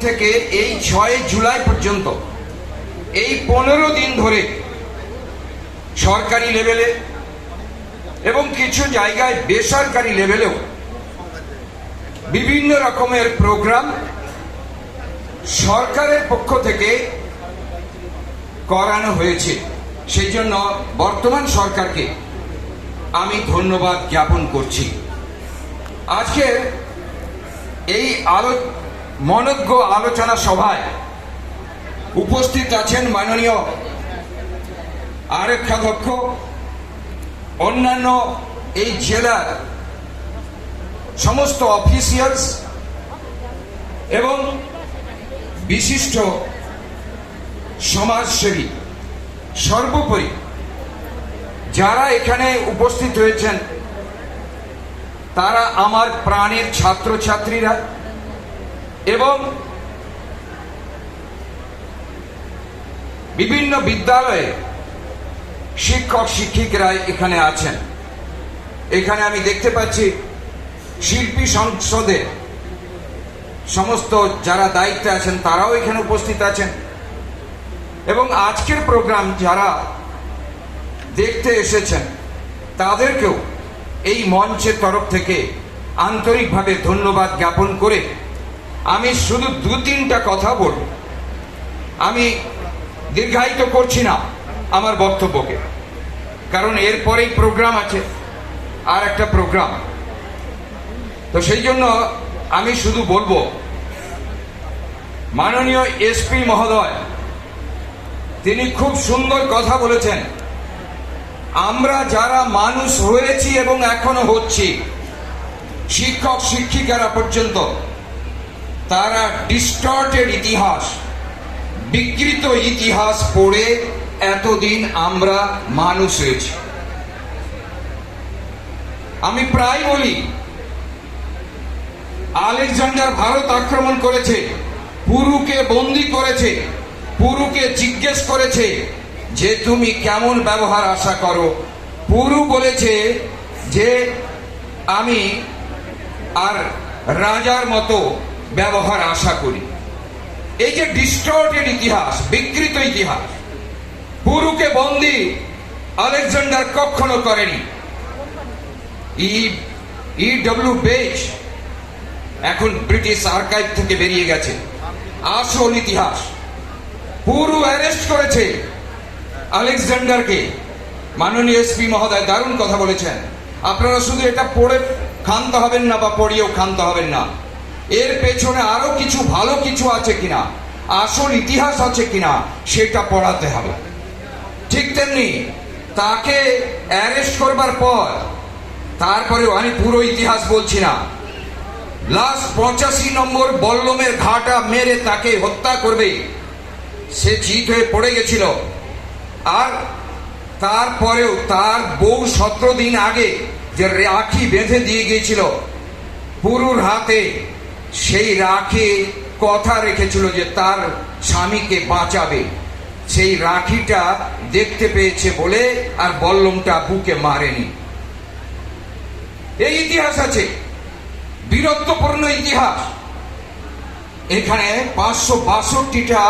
থেকে এই 6 জুলাই পর্যন্ত এই 15 দিন ধরে সরকারি লেভেলে এবং কিছু জায়গায় বেসরকারি লেভেলেও বিভিন্ন রকমের প্রোগ্রাম সরকারের পক্ষ থেকে করানো হয়েছে। সেই জন্য বর্তমান সরকারকে আমি ধন্যবাদ জ্ঞাপন করছি। আজকে এই মনোজ্ঞ আলোচনা সভায় উপস্থিত আছেন মাননীয় আরক্ষাধ্যক্ষ, অন্যান্য এই জেলার সমস্ত অফিসিয়ালস এবং বিশিষ্ট সমাজসেবী, সর্বোপরি যারা এখানে উপস্থিত হয়েছেন তারা আমার প্রাণের ছাত্রছাত্রীরা এবং বিভিন্ন বিদ্যালয়ে শিক্ষক শিক্ষিকারা এখানে আছেন। এখানে আমি দেখতে পাচ্ছি শিল্পী সংসদে সমস্ত যারা দায়িত্বে আছেন তারাও এখানে উপস্থিত আছেন এবং আজকের প্রোগ্রাম যারা দেখতে এসেছেন তাদেরকেও এই মঞ্চের তরফ থেকে আন্তরিকভাবে ধন্যবাদ জ্ঞাপন করে আমি শুধু 2-3টা কথা বলব। আমি দীর্ঘায়িত করছি না আমার বক্তব্যকে, কারণ এরপরেই প্রোগ্রাম আছে, আর একটা প্রোগ্রাম। তো সেই জন্য আমি শুধু বলবো, মাননীয় এসপি মহোদয় তিনি খুব সুন্দর কথা বলেছেন। আমরা যারা মানুষ হয়েছি এবং এখনো হচ্ছি, শিক্ষক শিক্ষিকারা পর্যন্ত, তারা ডিস্টর্টেড ইতিহাস, বিকৃত ইতিহাস পড়ে এতদিন আমরা মানুষ হয়েছি। আমি প্রায় বলি, আলেকজান্ডার ভারত আক্রমণ করেছে, পুরুকে বন্দী করেছে, পুরুকে জিজ্ঞেস করেছে যে তুমি কেমন ব্যবহার আশা করো। পুরু বলেছে যে আমি আর রাজার মতো ব্যবহার আশা করি। এই যে ডিস্টর্টেড ইতিহাস, বিকৃত ইতিহাস, পুরুকে বন্দী আলেকজান্ডার কখনো করেনি। E.W. বেজ এখন ব্রিটিশ আর্কাইভ থেকে বেরিয়ে গেছে। আসল ইতিহাস, পুরু অ্যারেস্ট করেছে আলেকজান্ডারকে। মাননীয় এসপি মহোদয় দারুণ কথা বলেছেন। আপনারা শুধু এটা পড়ে ক্ষান্ত হবেন না বা পড়িয়েও ক্ষান্ত হবেন না, এর পেছনে আরো কিছু ভালো কিছু আছে কিনা, আসল ইতিহাস আছে কিনা সেটা পড়াতে হবে। ঠিক তেমনি তাকে অ্যারেস্ট করবার পর তারপরেও, আমি পুরো ইতিহাস বলছি না, লাস্ট 85 নম্বর বল্লমের ঘাটা মেরে তাকে হত্যা করবে সে চিত হয়ে পড়ে গেছিল। আর তারপরেও তার বউ 17 দিন আগে যে রাখি বেঁধে দিয়ে গিয়েছিল পুরুর হাতে, সেই রাখি কথা রেখেছিল যে তার স্বামীকে বাঁচাবে। সেই রাখিটা দেখতে পেয়েছে বলে আর বল্লমটা বুকে মারেনি। এই ইতিহাস আছে, বীরত্বপূর্ণ ইতিহাস। এখানে 562টা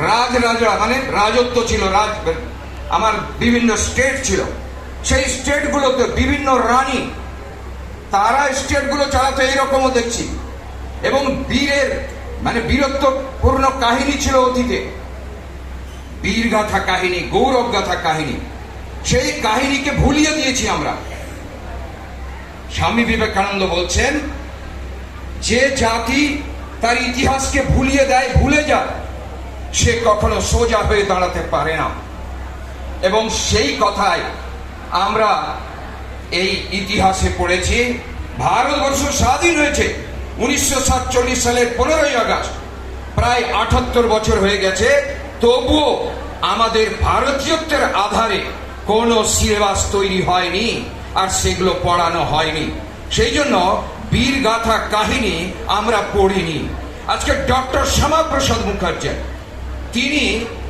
রাজরাজা মানে রাজত্ব ছিল, আমার বিভিন্ন স্টেট ছিল। সেই স্টেটগুলোতে বিভিন্ন রানী, তারা স্টেটগুলো চালাতে এইরকমও দেখছি। এবং বীরের মানে বীরত্বপূর্ণ কাহিনী ছিল অতীতে, বীরগাথা কাহিনী, গৌরব গাথা কাহিনী। সেই কাহিনীকে ভুলিয়ে দিয়েছি আমরা। স্বামী বিবেকানন্দ বলছেন, যে জাতি তার ইতিহাসকে ভুলিয়ে দেয়, ভুলে যায়, সে কখনো সোজা হয়ে দাঁড়াতে পারে না। এবং সেই কথায় আমরা এই ইতিহাসে পড়েছি। ভারতবর্ষ স্বাধীন হয়েছে 1947 সালের 15ই আগস্ট, প্রায় 78 বছর হয়ে গেছে। তবুও আমাদের ভারতীয়ত্বের আধারে কোনো সিলেবাস তৈরি হয়নি আর সেগুলো পড়ানো হয়নি। সেই জন্য বীরগাথা কাহিনী আমরা পড়িনি। আজকে ডক্টর শ্যামাপ্রসাদ মুখার্জি, তিনি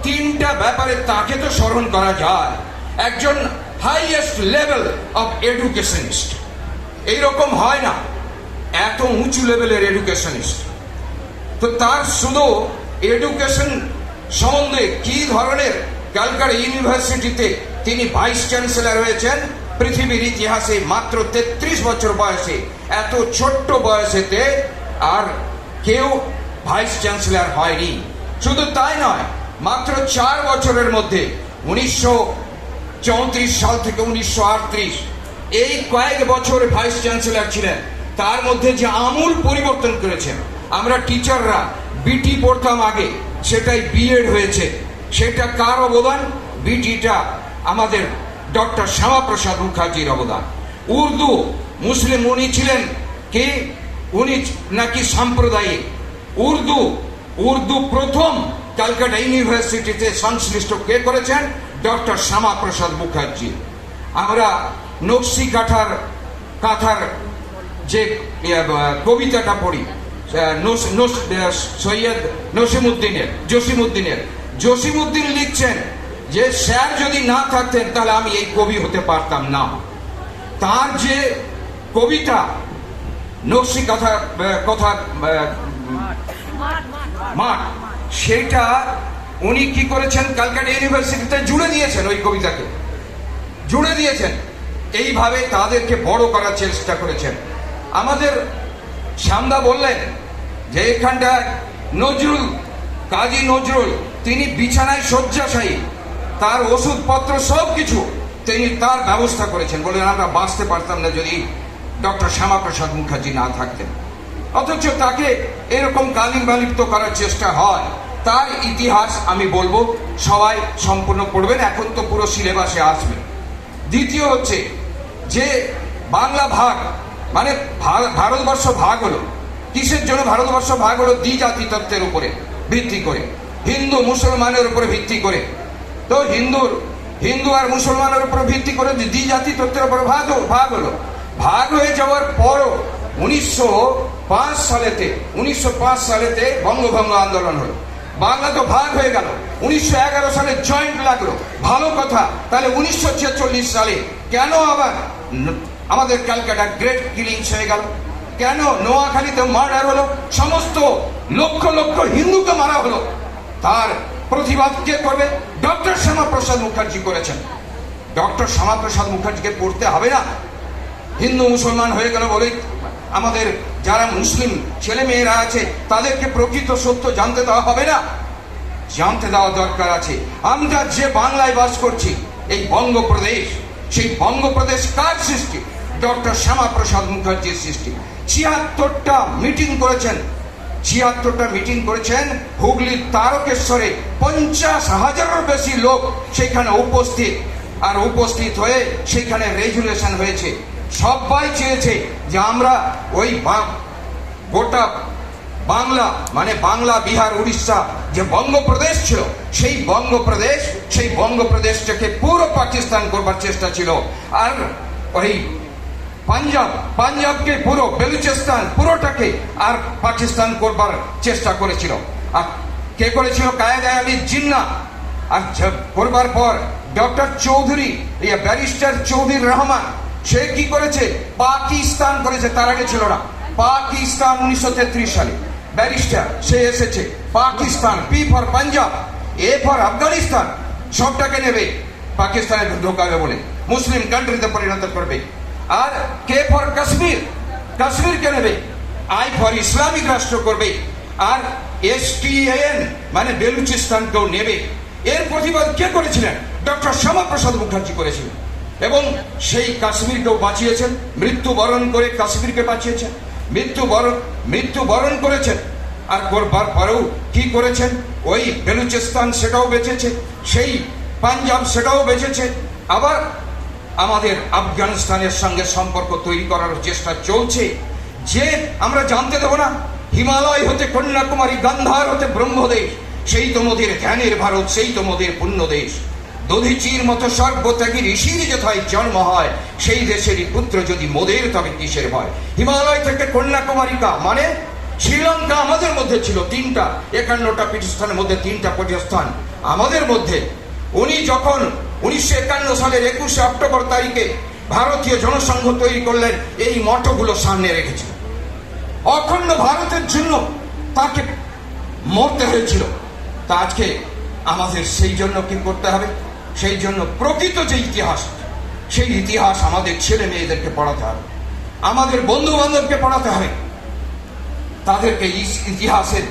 3টা ব্যাপারে তাকে তো স্মরণ করা যায়। একজন হাইয়েস্ট লেভেল অফ এডুকেশনিস্ট, এইরকম হয় না, এত উঁচু লেভেলের এডুকেশনিস্ট। তো তার শুধু এডুকেশন সম্বন্ধে কি ধরনের, ক্যালকাটা ইউনিভার্সিটিতে তিনি ভাইস চ্যান্সেলর হয়েছেন পৃথিবীর ইতিহাসে মাত্র 33 বছর বয়সে। এত ছোট্ট বয়সেতে আর কেউ ভাইস চ্যান্সেলর হয়নি। শুধু তাই নয়, মাত্র 4 বছরের মধ্যে 1934 সাল থেকে 1938 এই কয়েক বছর ভাইস চ্যান্সেলর ছিলেন, তার মধ্যে যে আমূল পরিবর্তন করেছেন। আমরা টিচাররা বিটি পড়তাম আগে, সেটাই বিএড হয়েছে। সেটা কার অবদান? বিটিটা আমাদের ডক্টর শ্যামাপ্রসাদ মুখার্জির অবদান। উর্দু, মুসলিম উনি ছিলেন কে? উনি নাকি সাম্প্রদায়িক। উর্দু প্রথম ক্যালকাটা ইউনিভার্সিটিতে সংশ্লিষ্ট কে করেছেন? ডক্টর শ্যামাপ্রসাদ মুখার্জি। আমরা নকশি কাঁথার যে কবিতাটা পড়ি সৈয়দ জসিমউদ্দিন লিখছেন যে স্যার যদি না থাকতেন তাহলে আমি এই কবি হতে পারতাম না। তার যে কবিতা নকশি কথা মাঠ, সেটা উনি কি করেছেন? ক্যালকাটা ইউনিভার্সিটিতে জুড়ে দিয়েছেন, ওই কবিতাকে জুড়ে দিয়েছেন। এইভাবে তাদেরকে বড় করার চেষ্টা করেছেন। আমাদের শ্যামদা বললেন যে এখানটায় কাজী নজরুল তিনি বিছানায় শয্যাশায়ী, তার ওষুধপত্র সব কিছু তিনি তার ব্যবস্থা করেছেন। বললেন আমরা বাঁচতে পারতাম না যদি ডক্টর শ্যামাপ্রসাদ মুখার্জি না থাকতেন। অথচ তাকে এরকম কালিমালিপ্ত করার চেষ্টা হয়। তার ইতিহাস আমি বলবো, সবাই সম্পূর্ণ পড়বেন, এখন তো পুরো সিলেবাসে আসবে। দ্বিতীয় হচ্ছে যে বাংলা ভাগ, মানে ভারতবর্ষ ভাগ হলো কিসের জন্য? ভারতবর্ষ ভাগ হলো দ্বিজাতি তত্ত্বের উপরে ভিত্তি করে, হিন্দু মুসলমানের উপরে ভিত্তি করে। তো হিন্দু আর মুসলমানের উপরে ভিত্তি করে দ্বিজাতি তত্ত্বের উপরে ভাগ হলো। ভাগ হয়ে যাওয়ার পরও 1905 সালেতে বঙ্গভঙ্গ আন্দোলন হলো। বাংলা তো ভাগ হয়ে গেল। 1911 সালে জয়েন্ট লাগলো, ভালো কথা। তাহলে 1946 সালে কেন আবার আমাদের ক্যালকাটা গ্রেট কিলিংস হয়ে গেল? কেন নোয়াখালীতে মার্ডার হলো? সমস্ত লক্ষ লক্ষ হিন্দুকে মারা হলো। তার প্রতিবাদ কে করবে? ডক্টর শ্যামাপ্রসাদ মুখার্জি করেছেন। ডক্টর শ্যামাপ্রসাদ মুখার্জিকে পড়তে হবে না? হিন্দু মুসলমান হয়ে গেল বলেই আমাদের যারা মুসলিম ছেলে মেয়েরা আছে তাদেরকে প্রকৃত সত্য জানতে দেওয়া হবে না? জানতে দেওয়া দরকার আছে। আমরা যে বাংলায় বাস করছি, এই বঙ্গপ্রদেশ, সেই বঙ্গপ্রদেশ কার সৃষ্টি? ডক্টর শ্যামাপ্রসাদ মুখার্জির সৃষ্টি। 76টা মিটিং করেছেন হুগলির তারকেশ্বরে। 50,000-এরও বেশি লোক সেখানে উপস্থিত হয়ে সেখানে রেজুলেশন হয়েছে। সবাই চেয়েছে যে আমরা ওই গোটা বাংলা, মানে বাংলা, বিহার, উড়িষ্যা যে বঙ্গপ্রদেশ ছিল, সেই বঙ্গপ্রদেশটাকে পুরো পাকিস্তান করবার চেষ্টা ছিল। আর ওই পাঞ্জাবকে পুরো, বেলুচিস্তান পুরোটাকে আর পাকিস্তান করবার চেষ্টা করেছিল। আর কে করেছিল? কায়েদে আলী জিন্নাহ। আর করবার পর ডক্টর চৌধুরী, ব্যারিস্টার চৌধুরী রহমান, সে কি করেছে? পাকিস্তান করেছে। তার আগে ছিল না পাকিস্তান। 1933 সালে ব্যারিস্টার সে এসেছে। Pakistan, P for Punjab, A for Afghanistan, সবটাকে নেবে পাকিস্তানে ঢোকাবে বলে, মুসলিম কান্ট্রিতে পরিণত করবে। আর কে ফর কাশ্মীরকে নেবে, আই ফর ইসলামিক রাষ্ট্র করবে। আর STAN মানে বেলুচিস্তানকেও নেবে। এর প্রতিবাদ কে করেছিলেন? ডক্টর শ্যামাপ্রসাদ মুখার্জি করেছিলেন। এবং সেই কাশ্মীরকেও বাঁচিয়েছেন, মৃত্যুবরণ করে কাশ্মীরকে বাঁচিয়েছেন, মৃত্যুবরণ করেছেন। আর করবার পরেও কি করেছেন? ওই বেলুচিস্তান সেটাও বেঁচেছে, সেই পাঞ্জাব সেটাও বেঁচেছে। আবার আমাদের আফগানিস্তানের সঙ্গে সম্পর্ক তৈরি করার চেষ্টা চলছে। যে আমরা জানতে দেব না, হিমালয় হতে কন্যাকুমারী, গান্ধার হতে ব্রহ্মদেশ, সেই তো মোদের ধ্যানের ভারত, সেই তো মোদের পুণ্য দেশ। দধিচির মতো সর্বত্যাগী ঋষির যথায় জন্ম হয়, সেই দেশেরই পুত্র যদি মোদের তবে কিসের ভয়। হিমালয় থেকে কন্যাকুমারিকা মানে শ্রীলঙ্কা আমাদের মধ্যে ছিল। 51টা পীঠস্থানের মধ্যে 3টা পীঠস্থান আমাদের মধ্যে। উনি যখন 1951 সালের 21 অক্টোবর তারিখে ভারতীয় জনসংঘ তৈরি করলেন, এই মঠগুলো সামনে রেখেছিল। অখণ্ড ভারতের জন্য তাকে মরতে হয়েছিল। তা আজকে আমাদের সেই জন্য কি করতে হবে? সেই জন্য প্রকৃত যে ইতিহাস, সেই ইতিহাস আমাদের ছেলে মেয়েদেরকে পড়াতে হবে, আমাদের বন্ধু বান্ধবকে পড়াতে হবে। তাদেরকে ইতিহাসের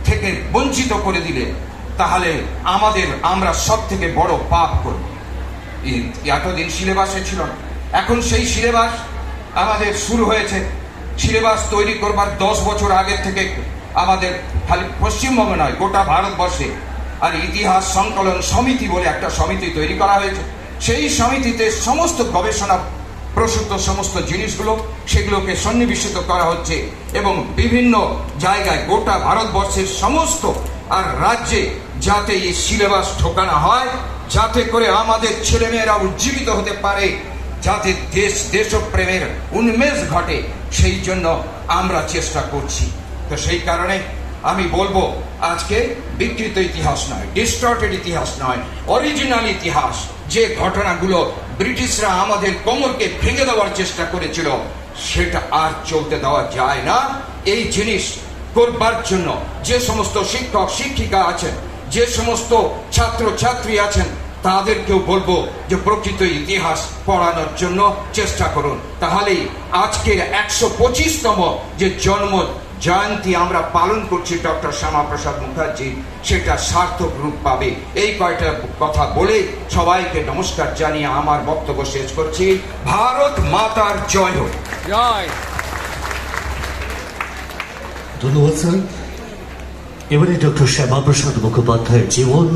থেকে বঞ্চিত করে দিলে তাহলে আমরা সব থেকে বড় পাপ করব। এতদিন সিলেবাসে ছিল না, এখন সেই সিলেবাস আমাদের শুরু হয়েছে। সিলেবাস তৈরি করবার 10 বছর আগে থেকে আমাদের খালি পশ্চিমবঙ্গে নয়, গোটা ভারতবর্ষে আর ইতিহাস সংকলন সমিতি বলে একটা সমিতি তৈরি করা হয়েছে। সেই সমিতিতে সমস্ত গবেষণা প্রসূত সমস্ত জিনিসগুলো সেগুলোকে সন্নিবেশিত করা হচ্ছে এবং বিভিন্ন জায়গায় গোটা ভারতবর্ষের সমস্ত আর রাজ্যে যাতে এই সিলেবাস ঢোকানো হয়, যাতে করে আমাদের ছেলেমেয়েরা উজ্জীবিত হতে পারে, যাতে দেশপ্রেমের উন্মেষ ঘটে, সেই জন্য আমরা চেষ্টা করছি। তো সেই কারণে আমি বলবো, আজকে বিকৃত ইতিহাস নয়, ডিস্টর্টেড ইতিহাস নয়, অরিজিনাল ইতিহাস, যে ঘটনাগুলো ব্রিটিশরা আমাদের কোমরকে ভেঙে দেওয়ার চেষ্টা করেছিল, সেটা আর চলতে দেওয়া যায় না। এই জিনিস করবার জন্য যে সমস্ত শিক্ষক শিক্ষিকা আছেন, যে সমস্ত ছাত্র ছাত্রী আছেন, তাদেরকেও বলবো যে প্রকৃত ইতিহাস পড়ানোর জন্য চেষ্টা করুন। তাহলেই আজকের 125তম যে জন্ম জয়ন্তী আমরা পালন করছি ডক্টর শ্যামাপ্রসাদ মুখার্জি, সেটা সার্থক রূপ পাবে। এই কয়টা কথা বলে সবাইকে নমস্কার জানিয়ে আমার বক্তব্য শেষ করছি। ভারত মাতার জয় হোক। জয়। ধন্যবাদ স্যার। এবারে ডক্টর শ্যামাপ্রসাদ মুখোপাধ্যায়ের জীবন